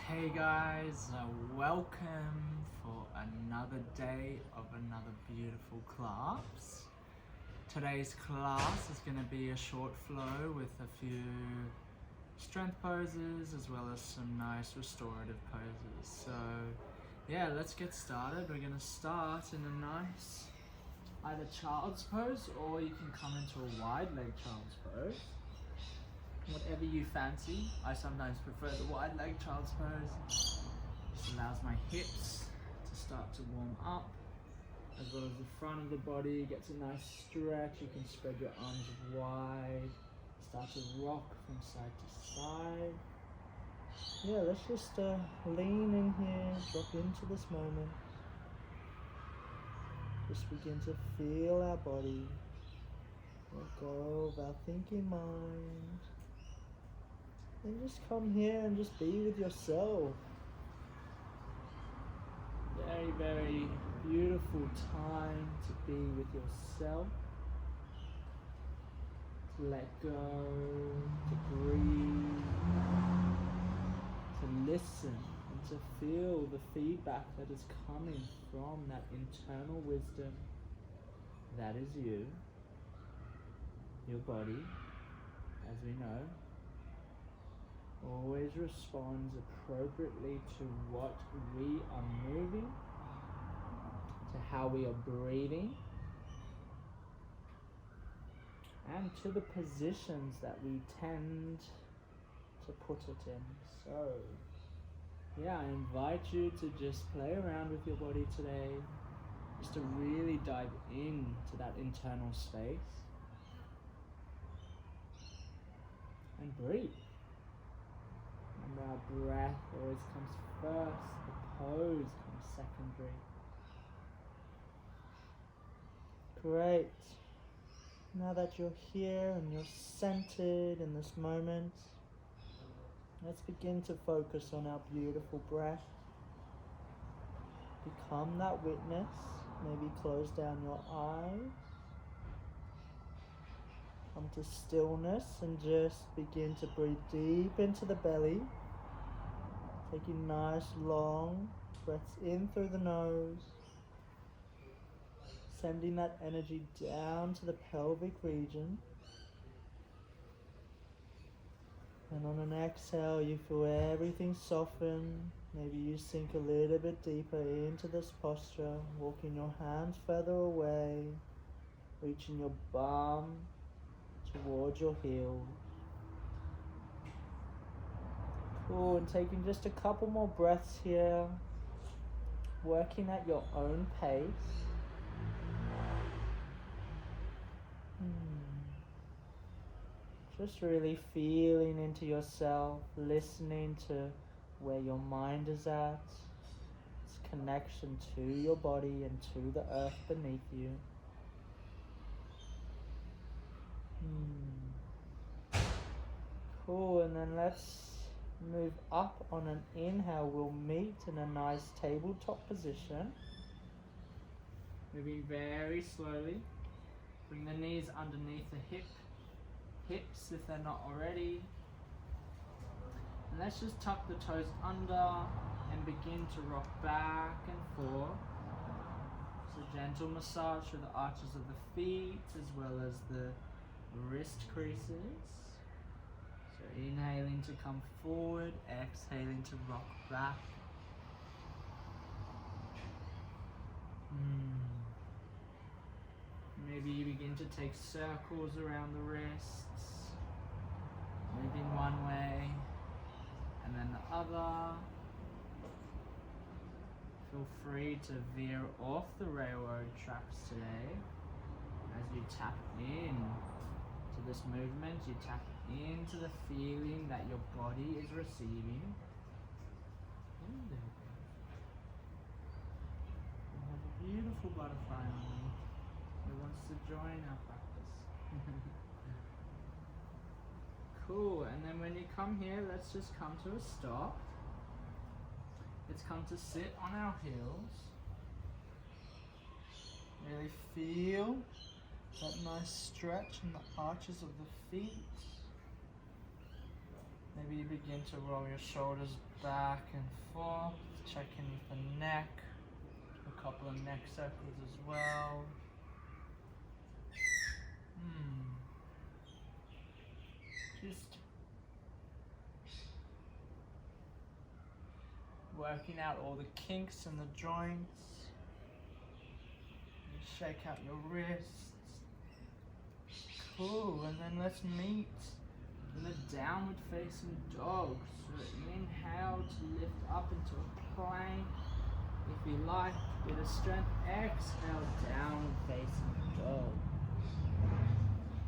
Hey guys, welcome for another day of another beautiful class. Today's class is going to be a short flow with a few strength poses as well as some nice restorative poses. So yeah, let's get started. We're going to start in a nice either child's pose, or you can come into a wide leg child's pose. Whatever you fancy. I sometimes prefer the wide leg child's pose. This allows my hips to start to warm up, as well as the front of the body gets a nice stretch. You can spread your arms wide, start to rock from side to side. Yeah, let's just lean in here, drop into this moment. Just begin to feel our body. Let go of our thinking mind. And just come here and just be with yourself. Very, very beautiful time to be with yourself. To let go, to breathe, to listen, and to feel the feedback that is coming from that internal wisdom that is you. Your body, as we know, always responds appropriately to what we are moving, to how we are breathing, and to the positions that we tend to put it in. So, yeah, I invite you to just play around with your body today, just to really dive into that internal space and breathe. Remember, our breath always comes first, the pose comes secondary. Great. Now that you're here and you're centered in this moment, let's begin to focus on our beautiful breath. Become that witness. Maybe close down your eyes. Come to stillness and just begin to breathe deep into the belly. Taking nice long breaths in through the nose. Sending that energy down to the pelvic region. And on an exhale, you feel everything soften. Maybe you sink a little bit deeper into this posture, walking your hands further away, reaching your bum towards your heel. Cool, and taking just a couple more breaths here, working at your own pace. Just really feeling into yourself, listening to where your mind is at, its connection to your body and to the earth beneath you. Cool, and then let's move up on an inhale. We'll meet in a nice tabletop position. Moving very slowly. Bring the knees underneath the hips if they're not already. And let's just tuck the toes under and begin to rock back and forth. It's a gentle massage through the arches of the feet as well as the wrist creases. So inhaling to come forward, exhaling to rock back. Maybe you begin to take circles around the wrists, moving one way and then the other. Feel free to veer off the railroad tracks today. As you tap in to this movement, you tap into the feeling that your body is receiving. We have a beautiful butterfly on you who wants to join our practice. Cool, and then when you come here, let's just come to a stop. Let's come to sit on our heels. Really feel that nice stretch in the arches of the feet. Maybe you begin to roll your shoulders back and forth, check in with the neck, a couple of neck circles as well. Just working out all the kinks in the joints. Shake out your wrists. Cool, and then let's meet in the downward facing dog. So inhale to lift up into a plank. If you like, bit of strength. Exhale, downward facing dog.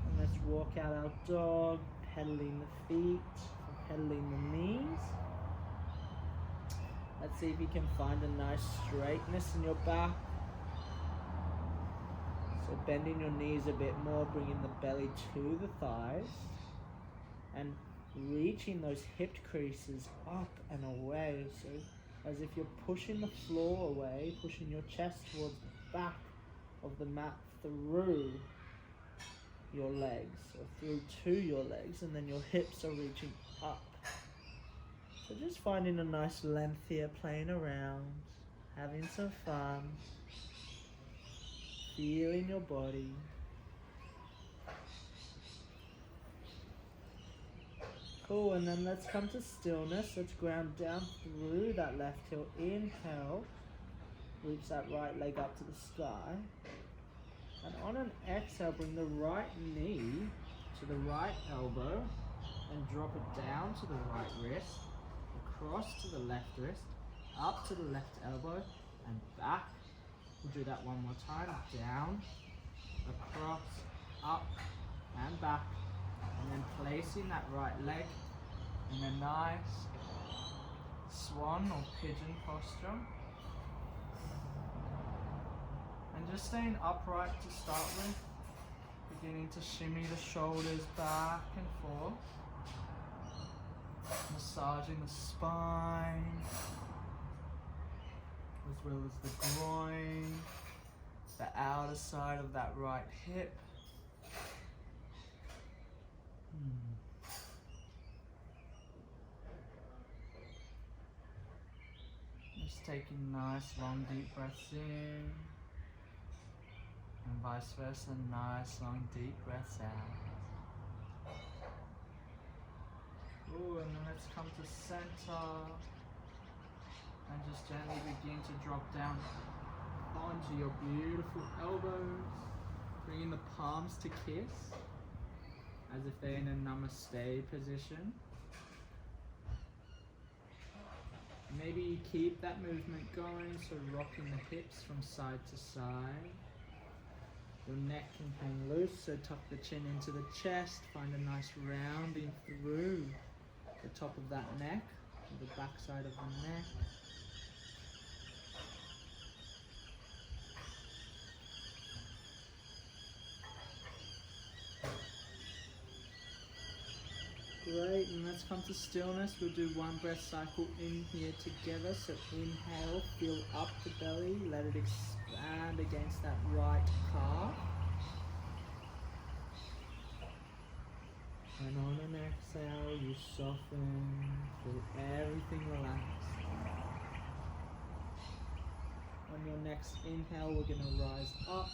And let's walk out our dog, pedaling the feet, pedaling the knees. Let's see if you can find a nice straightness in your back. So bending your knees a bit more, bringing the belly to the thighs and reaching those hip creases up and away. So as if you're pushing the floor away, pushing your chest towards the back of the mat through your legs or through to your legs, and then your hips are reaching up. So just finding a nice length here, playing around, having some fun. Feeling your body. Cool, and then let's come to stillness. Let's ground down through that left heel. Inhale, reach that right leg up to the sky. And on an exhale, bring the right knee to the right elbow and drop it down to the right wrist, across to the left wrist, up to the left elbow, and back. We'll do that one more time. Down, across, up, and back. And then placing that right leg in a nice swan or pigeon posture. And just staying upright to start with. Beginning to shimmy the shoulders back and forth. Massaging the spine, as well as the groin, the outer side of that right hip. Just taking nice long deep breaths in, and vice versa, nice long deep breaths out. Ooh, and then let's come to center. And just gently begin to drop down onto your beautiful elbows, bringing the palms to kiss, as if they're in a namaste position. Maybe you keep that movement going, so rocking the hips from side to side. Your neck can hang loose, so tuck the chin into the chest, find a nice rounding through the top of that neck, the back side of the neck. Great, and let's come to stillness. We'll do one breath cycle in here together. So inhale, fill up the belly, let it expand against that right calf. And on an exhale, you soften, feel everything relax. On your next inhale, we're going to rise up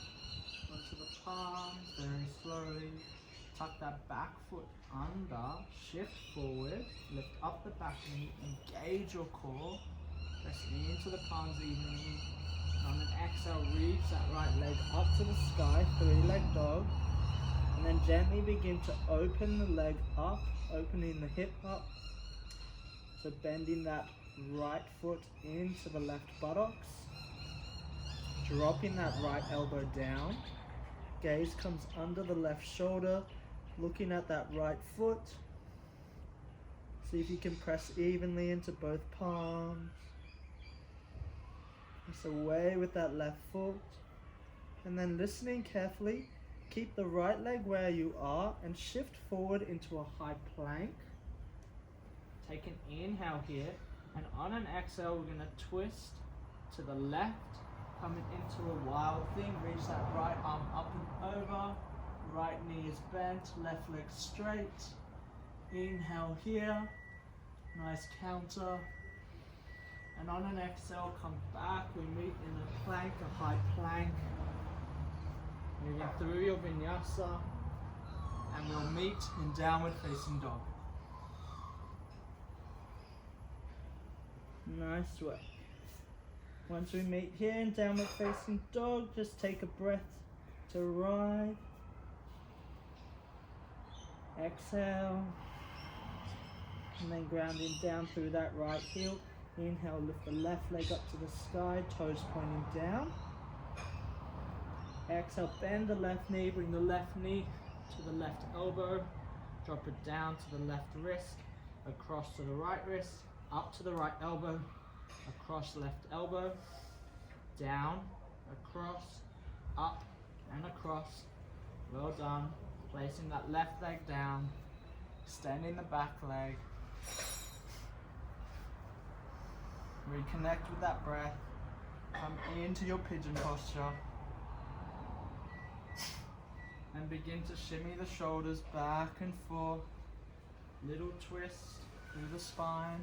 onto the palms very slowly. Tuck that back foot under, shift forward, lift up the back knee, engage your core, press into the palms evenly. On an exhale, reach that right leg up to the sky, three-leg dog, and then gently begin to open the leg up, opening the hip up, so bending that right foot into the left buttocks, dropping that right elbow down, gaze comes under the left shoulder, looking at that right foot. See if you can press evenly into both palms. Press away with that left foot. And then listening carefully, keep the right leg where you are and shift forward into a high plank. Take an inhale here, and on an exhale, we're going to twist to the left, coming into a wild thing. Reach that right arm up and over. Right knee is bent, left leg straight. Inhale here, Nice counter. And on an exhale, come back. We meet in a plank, a high plank. Moving through your vinyasa. And we'll meet in downward facing dog. Nice work. Once we meet here in downward facing dog, just take a breath to arrive. Exhale. And then grounding down through that right heel. Inhale, lift the left leg up to the sky, toes pointing down. Exhale, bend the left knee, bring the left knee to the left elbow. Drop it down to the left wrist, across to the right wrist, up to the right elbow, across left elbow, down, across, up and across. Well done. Placing that left leg down, extending the back leg. Reconnect with that breath. Come into your pigeon posture. And begin to shimmy the shoulders back and forth. Little twist through the spine.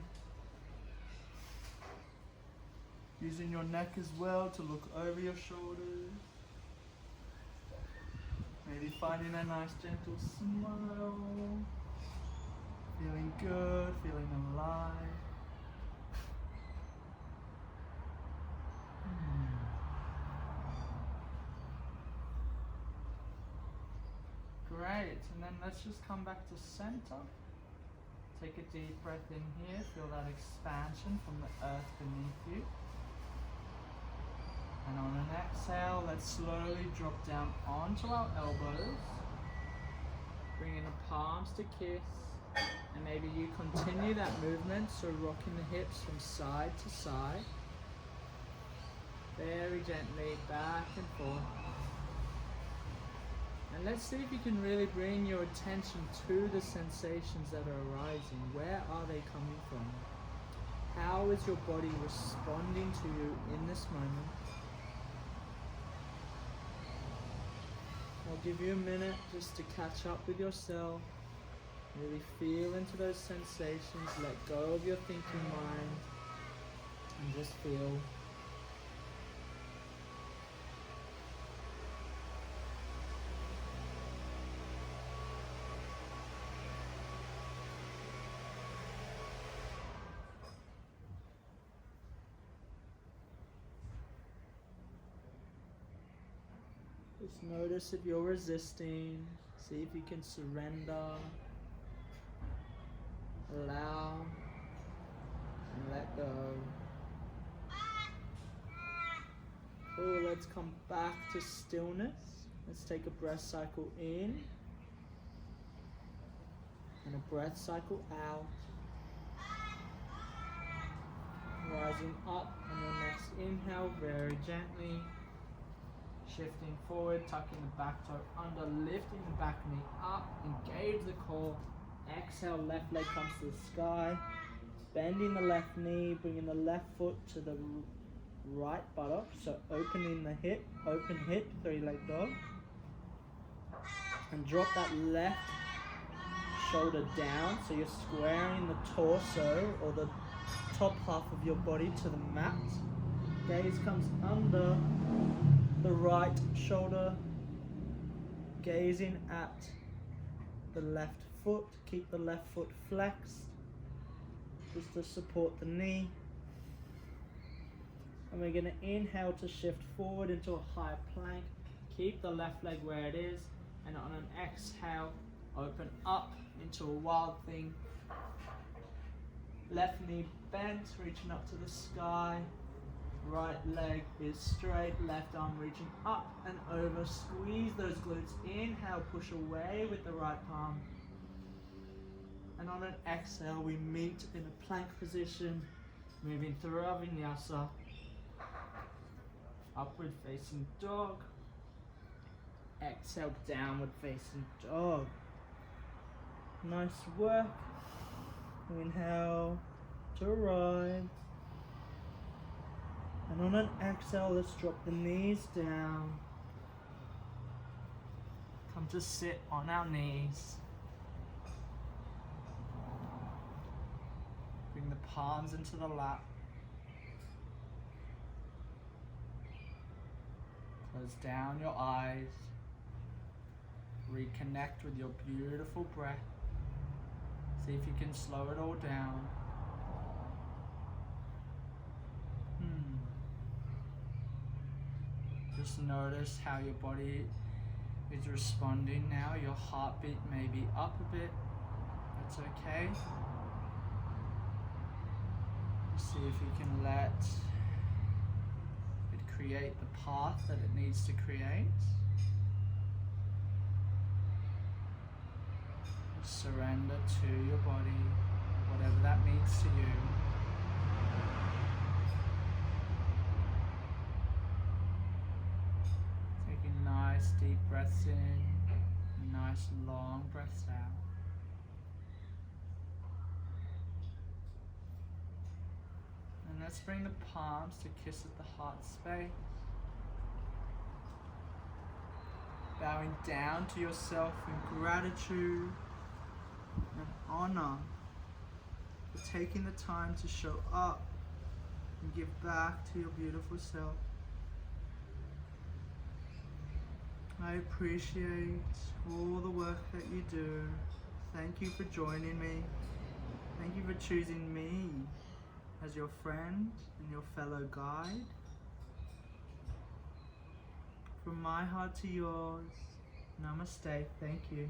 Using your neck as well to look over your shoulders. Maybe finding a nice gentle smile. Feeling good, feeling alive. Great, and then let's just come back to center. Take a deep breath in here, feel that expansion from the earth beneath you. And on an exhale, let's slowly drop down onto our elbows. Bringing the palms to kiss. And maybe you continue that movement, so rocking the hips from side to side. Very gently, back and forth. And let's see if you can really bring your attention to the sensations that are arising. Where are they coming from? How is your body responding to you in this moment? I'll give you a minute just to catch up with yourself. Really feel into those sensations. Let go of your thinking mind. And just feel. Just notice if you're resisting. See if you can surrender. Allow. And let go. Oh, let's come back to stillness. Let's take a breath cycle in. And a breath cycle out. Rising up on your next inhale, very gently. Shifting forward, tucking the back toe under, lifting the back knee up, engage the core. Exhale, left leg comes to the sky. Bending the left knee, bringing the left foot to the right buttock. So opening the hip, open hip, three-leg dog. And drop that left shoulder down. So you're squaring the torso or the top half of your body to the mat. Gaze comes under the right shoulder, gazing at the left foot. Keep the left foot flexed just to support the knee. And we're going to inhale to shift forward into a high plank. Keep the left leg where it is, and on an exhale, open up into a wild thing. Left knee bent, reaching up to the sky. Right leg is straight, left arm reaching up and over. Squeeze those glutes. Inhale, push away with the right palm. And on an exhale, we meet in a plank position, moving through our vinyasa. Upward facing dog. Exhale, downward facing dog. Nice work. Inhale to arrive. And on an exhale, let's drop the knees down. Come to sit on our knees. palms into the lap. Close down your eyes. Reconnect with your beautiful breath. See if you can slow it all down. Just notice how your body is responding now. Your heartbeat may be up a bit. That's okay. See if you can let it create the path that it needs to create. Surrender to your body, whatever that means to you. Taking nice deep breaths in, nice long breaths out. And let's bring the palms to kiss at the heart space. Bowing down to yourself in gratitude and honor for taking the time to show up and give back to your beautiful self. I appreciate all the work that you do. Thank you for joining me. Thank you for choosing me as your friend and your fellow guide. From my heart to yours, namaste. Thank you.